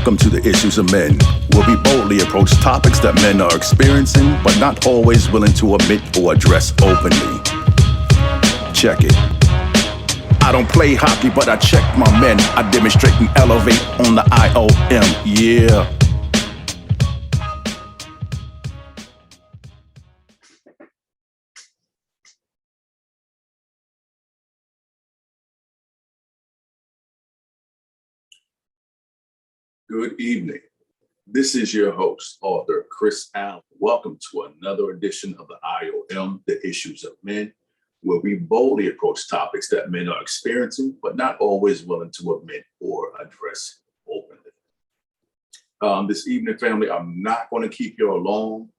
Welcome to the Issues of Men, where we boldly approach topics that men are experiencing, but not always willing to admit or address openly. Check it. I don't play hockey, but I check my men. I demonstrate and elevate on the I.O.M. Yeah. Good evening. This is your host, author Chris Allen. Welcome to another edition of the I.O.M, the Issues of Men, where we boldly approach topics that men are experiencing, but not always willing to admit or address openly. This evening, family, I'm not going to keep you long,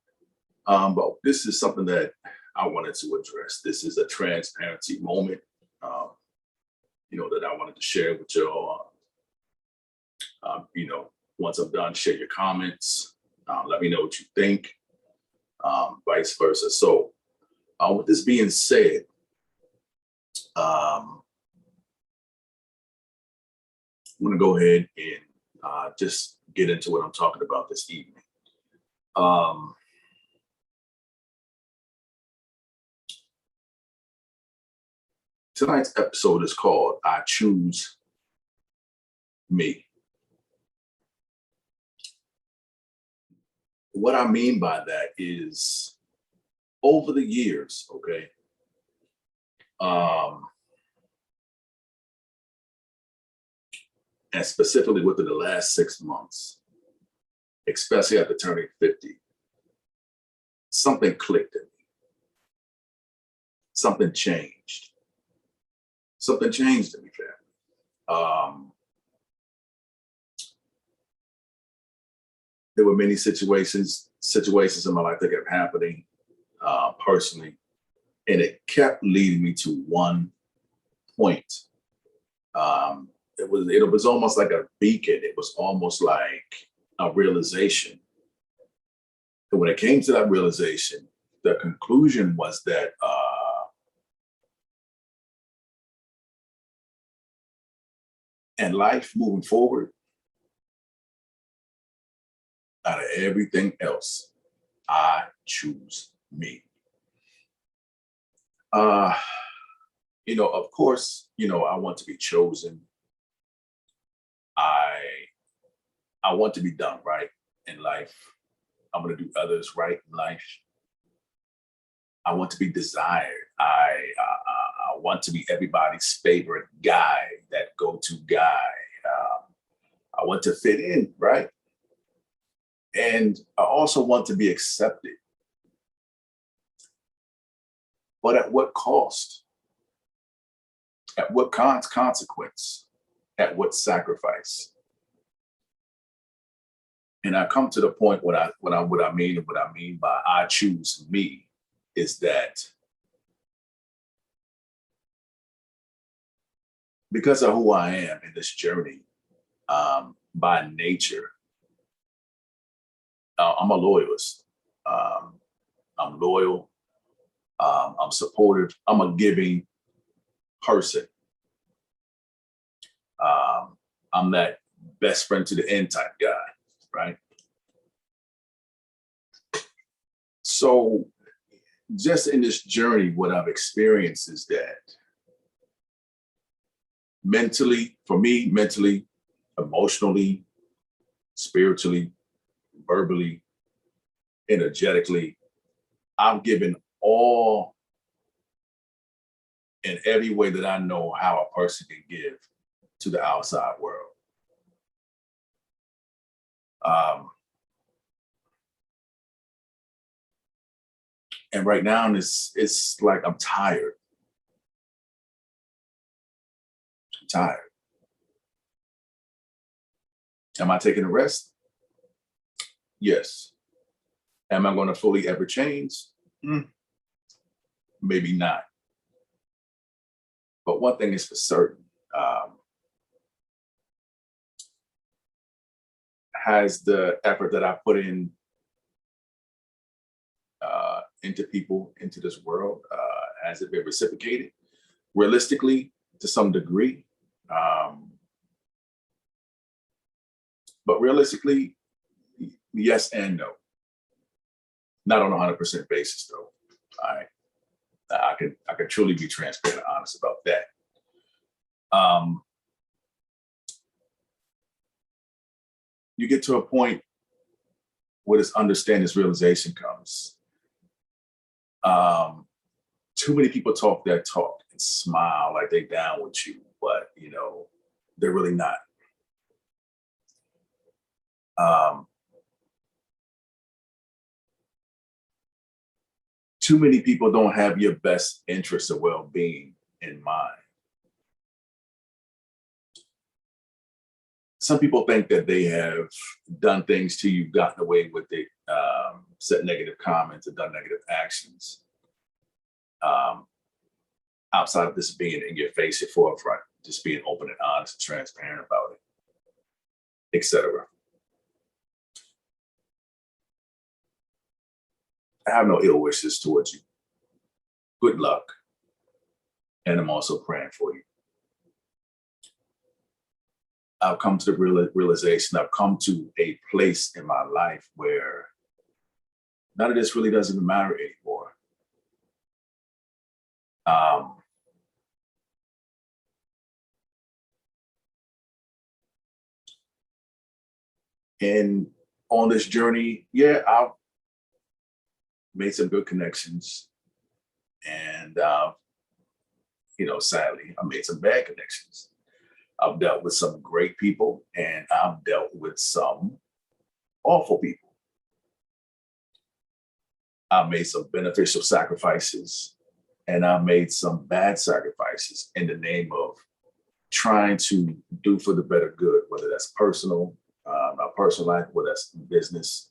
but this is something that I wanted to address. This is a transparency moment, that I wanted to share with y'all. Once I'm done, share your comments. Let me know what you think, vice versa. So with this being said, I'm going to go ahead and just get into what I'm talking about this evening. Tonight's episode is called I Choose Me. What I mean by that is over the years, okay, and specifically within the last 6 months, especially after turning 50, something clicked in me. Something changed. Something changed in me, family. There were many situations in my life that kept happening personally, and it kept leading me to one point. It was almost like a beacon. It was almost like a realization. And when it came to that realization, the conclusion was that in life moving forward, out of everything else, I choose me. Of course, I want to be chosen. I want to be done right in life. I'm going to do others right in life. I want to be desired. I want to be everybody's favorite guy, that go-to guy. I want to fit in, right? And I also want to be accepted. But at what cost? At what consequence? At what sacrifice? And I come to the point what I mean by I choose me is that because of who I am in this journey, by nature, I'm a loyalist. I'm loyal. I'm supportive. I'm a giving person. I'm that best friend to the end type guy, right? So just in this journey, what I've experienced is that mentally, emotionally, spiritually, verbally, energetically, I've given all in every way that I know how a person can give to the outside world. And right now, it's like I'm tired. I'm tired. Am I taking a rest? Yes. Am I going to fully ever change? Maybe not. But one thing is for certain, has the effort that I put in into people, into this world, has it been reciprocated? Realistically, to some degree, But realistically, yes and no. Not on a 100% basis, though. All right, I can truly be transparent and honest about that. You get to a point where this understanding, this realization comes. Too many people talk that talk and smile like they down with you, but they're really not. Too many people don't have your best interest or well-being in mind. Some people think that they have done things to you, gotten away with it, said negative comments, or done negative actions. Outside of this being in your face, your forefront, just being open and honest and transparent about it, etc. I have no ill wishes towards you. Good luck. And I'm also praying for you. I've come to the realization, I've come to a place in my life where none of this really doesn't matter anymore. And on this journey, yeah, I've made some good connections. And, sadly, I made some bad connections. I've dealt with some great people and I've dealt with some awful people. I've made some beneficial sacrifices and I've made some bad sacrifices in the name of trying to do for the better good, whether that's personal, my personal life, whether that's business,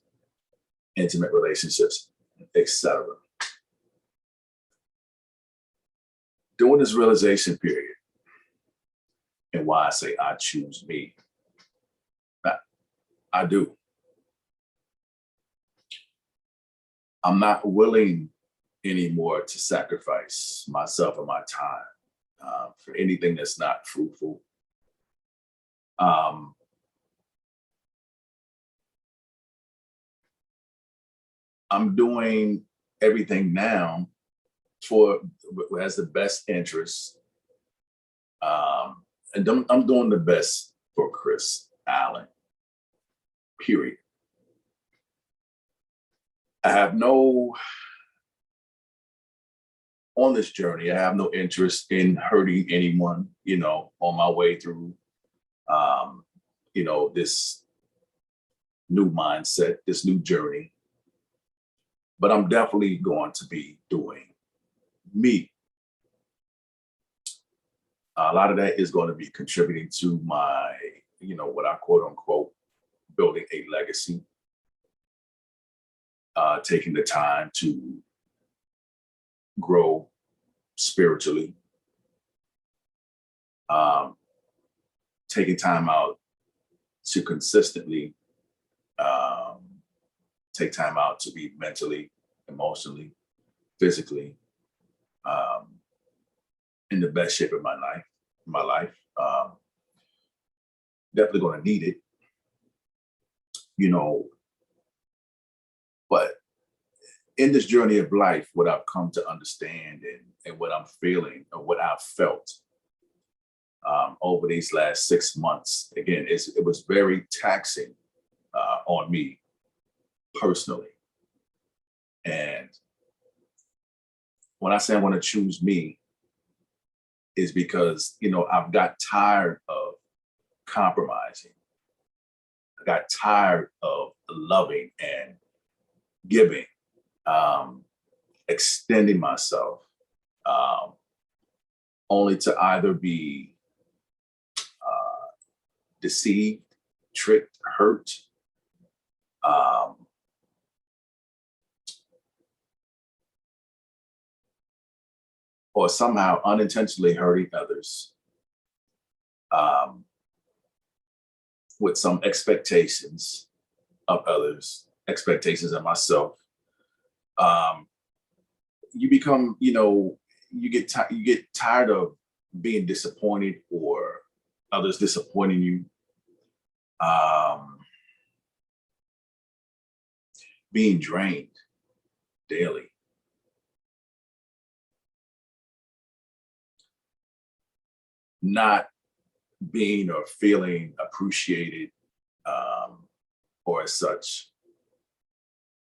intimate relationships, etc. During this realization period, and why I say I choose me, I do. I'm not willing anymore to sacrifice myself and my time for anything that's not fruitful. I'm doing everything now for who has the best interest. And I'm doing the best for Chris Allen, period. I have on this journey, I have no interest in hurting anyone, on my way through, this new mindset, this new journey. But I'm definitely going to be doing me. A lot of that is going to be contributing to my, what I quote unquote, building a legacy, taking the time to grow spiritually, taking time out to consistently take time out to be mentally, emotionally, physically in the best shape of my life. Definitely going to need it, but in this journey of life, what I've come to understand and what I'm feeling and what I've felt over these last 6 months, again, it was very taxing on me personally. And when I say I want to choose me, is because, I've got tired of compromising. I got tired of loving and giving, extending myself, only to either be deceived, tricked, hurt, or somehow unintentionally hurting others with some expectations of others, expectations of myself. You become, you get tired of being disappointed or others disappointing you. being drained daily, not being or feeling appreciated, um, or as such.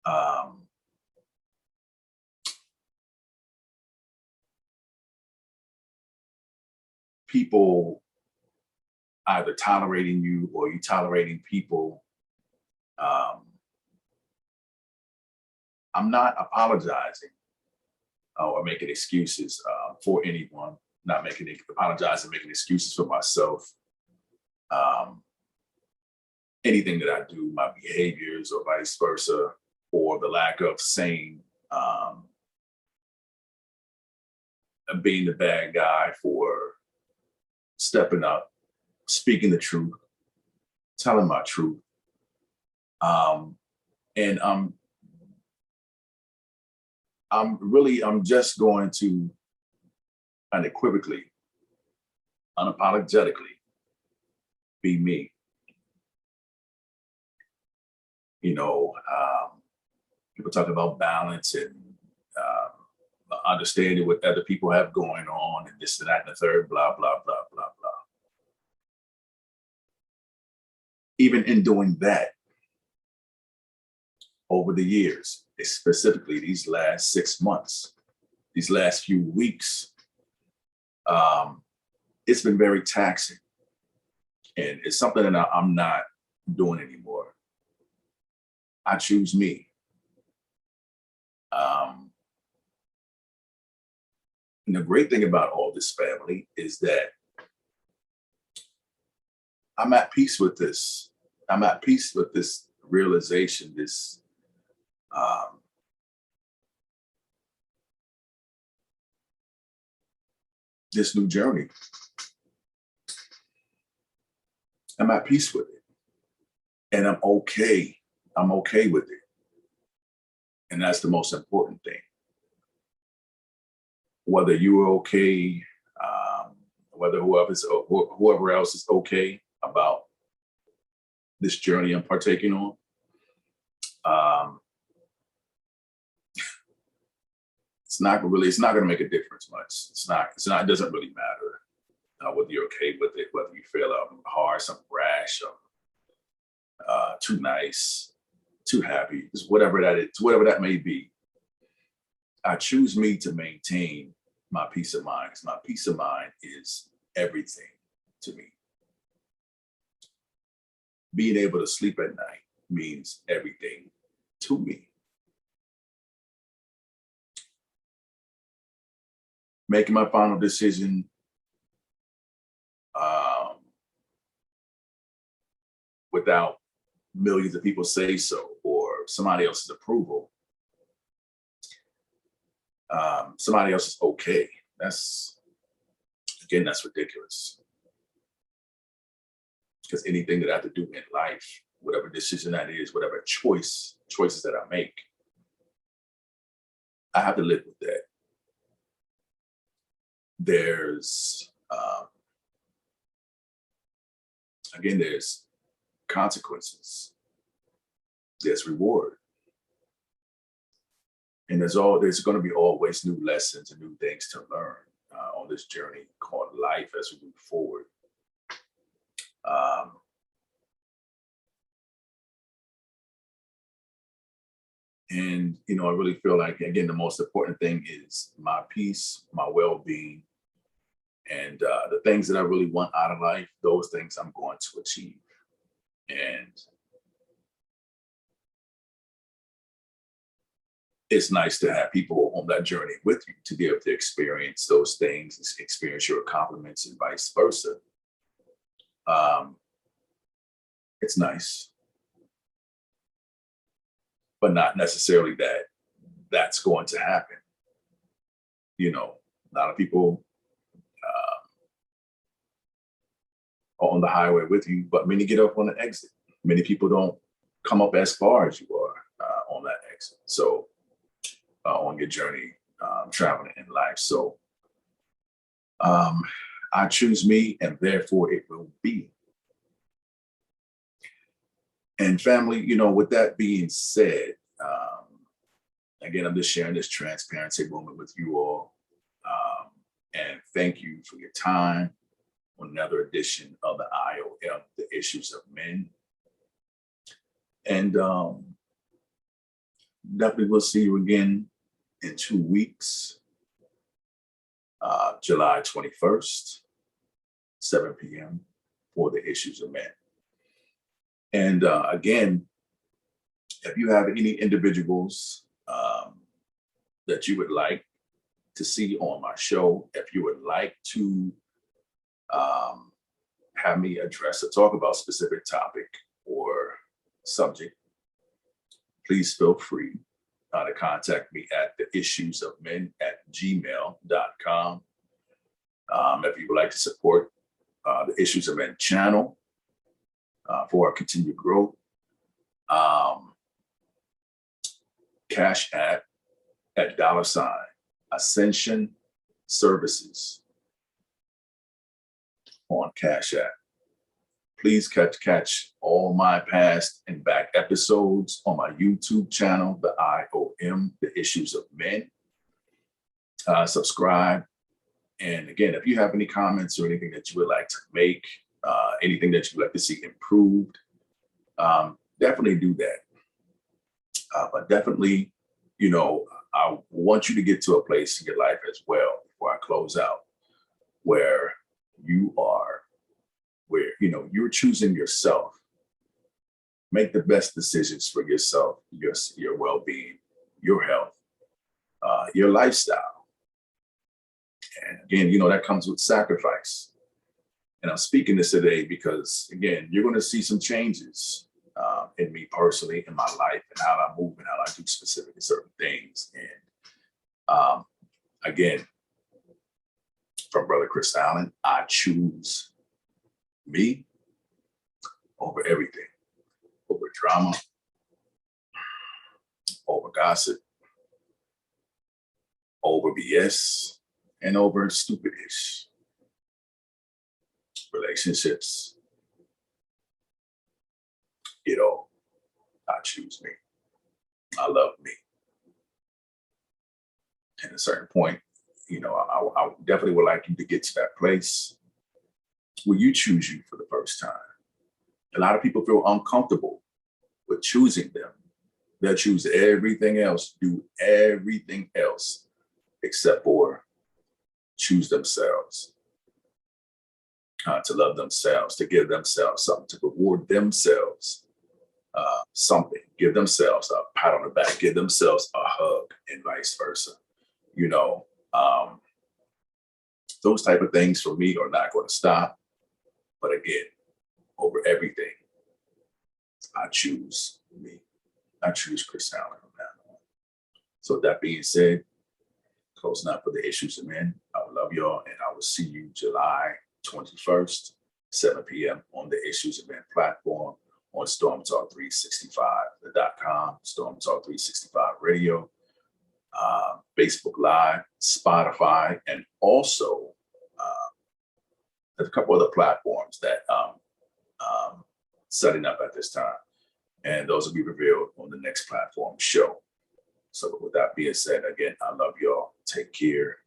Um, People either tolerating you or you tolerating people. Um, I'm not apologizing or making excuses for anyone, not apologizing, making excuses for myself. Um, Anything that I do, my behaviors or vice versa, or the lack of saying, um, being the bad guy for stepping up, speaking the truth, telling my truth. Um, and I'm just going to unequivocally, unapologetically be me. You know, people talk about balance and understanding what other people have going on and this and that and the third, blah, blah, blah, blah, blah. Even in doing that over the years, specifically these last 6 months, these last few weeks, um, it's been very taxing. And it's something that I'm not doing anymore. I choose me. Um, and the great thing about all this, family, is that I'm at peace with this. I'm at peace with this realization, um, this new journey. I'm at peace with it, and I'm okay. I'm okay with it, and that's the most important thing. Whether you are okay, whether whoever else is okay about this journey I'm partaking on, um, it's not going to make a difference much. It doesn't really matter whether you're okay with it, whether you feel harsh, I'm rash, too nice, too happy, just whatever that is, whatever that may be. I choose me to maintain my peace of mind, because my peace of mind is everything to me. Being able to sleep at night means everything to me. Making my final decision um, without millions of people say so or somebody else's approval, somebody else is okay. That's ridiculous. Because anything that I have to do in life, whatever decision that is, whatever choices that I make, I have to live with that. There's there's consequences, there's reward, and there's going to be always new lessons and new things to learn on this journey called life as we move forward. Um, and I really feel like, again, the most important thing is my peace, my well-being, and the things that I really want out of life. Those things I'm going to achieve, and it's nice to have people on that journey with you to be able to experience those things, experience your compliments, and vice versa. Um, it's nice, but not necessarily that's going to happen. A lot of people are on the highway with you, but many get up on the exit. Many people don't come up as far as you are on that exit. So on your journey, traveling in life. So um, I choose me, and therefore it will be. And family, with that being said, Again, I'm just sharing this transparency moment with you all. And thank you for your time on another edition of the I.O.M, the issues of men. And definitely we'll see you again in 2 weeks, July 21st, 7 p.m. for the issues of men. And again, if you have any individuals that you would like to see on my show, if you would like to have me address or talk about a specific topic or subject, please feel free to contact me at theissuesofmen@gmail.com. If you would like to support the Issues of Men channel for our continued growth, Cash at $Ascension Services on Cash App. Please catch all my past and back episodes on my YouTube channel, the I.O.M, the Issues of Men. Subscribe. And again, if you have any comments or anything that you would like to make, anything that you would like to see improved, definitely do that. But definitely, you know, I want you to get to a place in your life as well before I close out, where you are, where, you know, you're choosing yourself. Make the best decisions for yourself, your well-being, your health, your lifestyle. And again, you know, that comes with sacrifice. And I'm speaking this today because, again, you're going to see some changes in me personally, in my life, and how I move and how I do specific certain things. And again, from Brother Chris Allen, I choose me over everything, over drama, over gossip, over BS, and over stupidish relationships. You know, I choose me. I love me. At a certain point, you know, I definitely would like you to get to that place where you choose you for the first time. A lot of people feel uncomfortable with choosing them. They'll choose everything else, do everything else, except for choose themselves, to love themselves, to give themselves something, to reward themselves something, give themselves a pat on the back, give themselves a hug, and vice versa. You know, those type of things for me are not going to stop. But again, over everything, I choose me. I choose Chris Allen from now on. So that being said, closing out for the Issues of Men. I love y'all, and I will see you July 21st, 7 p.m. on the Issues of Men platform on StormTalk365.com, StormTalk 365 Radio, Facebook Live, Spotify, and also there's a couple other platforms that setting up at this time. And those will be revealed on the next platform show. So with that being said, again, I love y'all. Take care.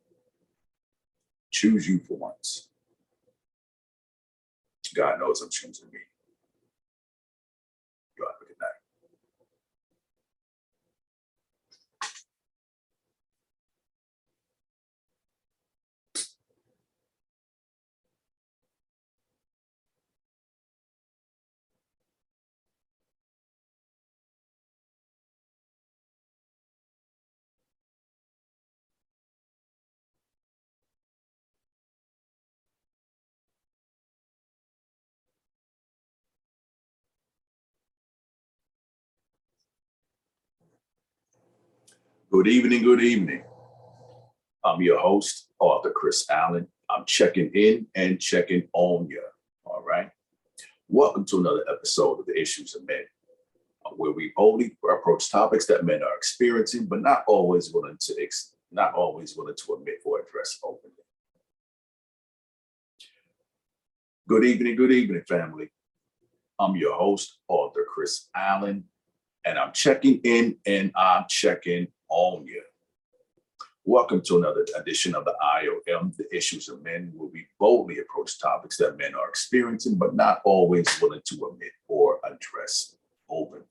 Choose you for once. God knows I'm choosing me. Y'all have a good night. Good evening, good evening. I'm your host, Author Chris Allen. I'm checking in and checking on you. All right. Welcome to another episode of the Issues of Men, where we only approach topics that men are experiencing, but not always willing to admit or address openly. Good evening, family. I'm your host, Author Chris Allen, and I'm checking in and I'm checking on you. Welcome to another edition of the I.O.M, the issues of men, where we boldly approach topics that men are experiencing, but not always willing to admit or address openly.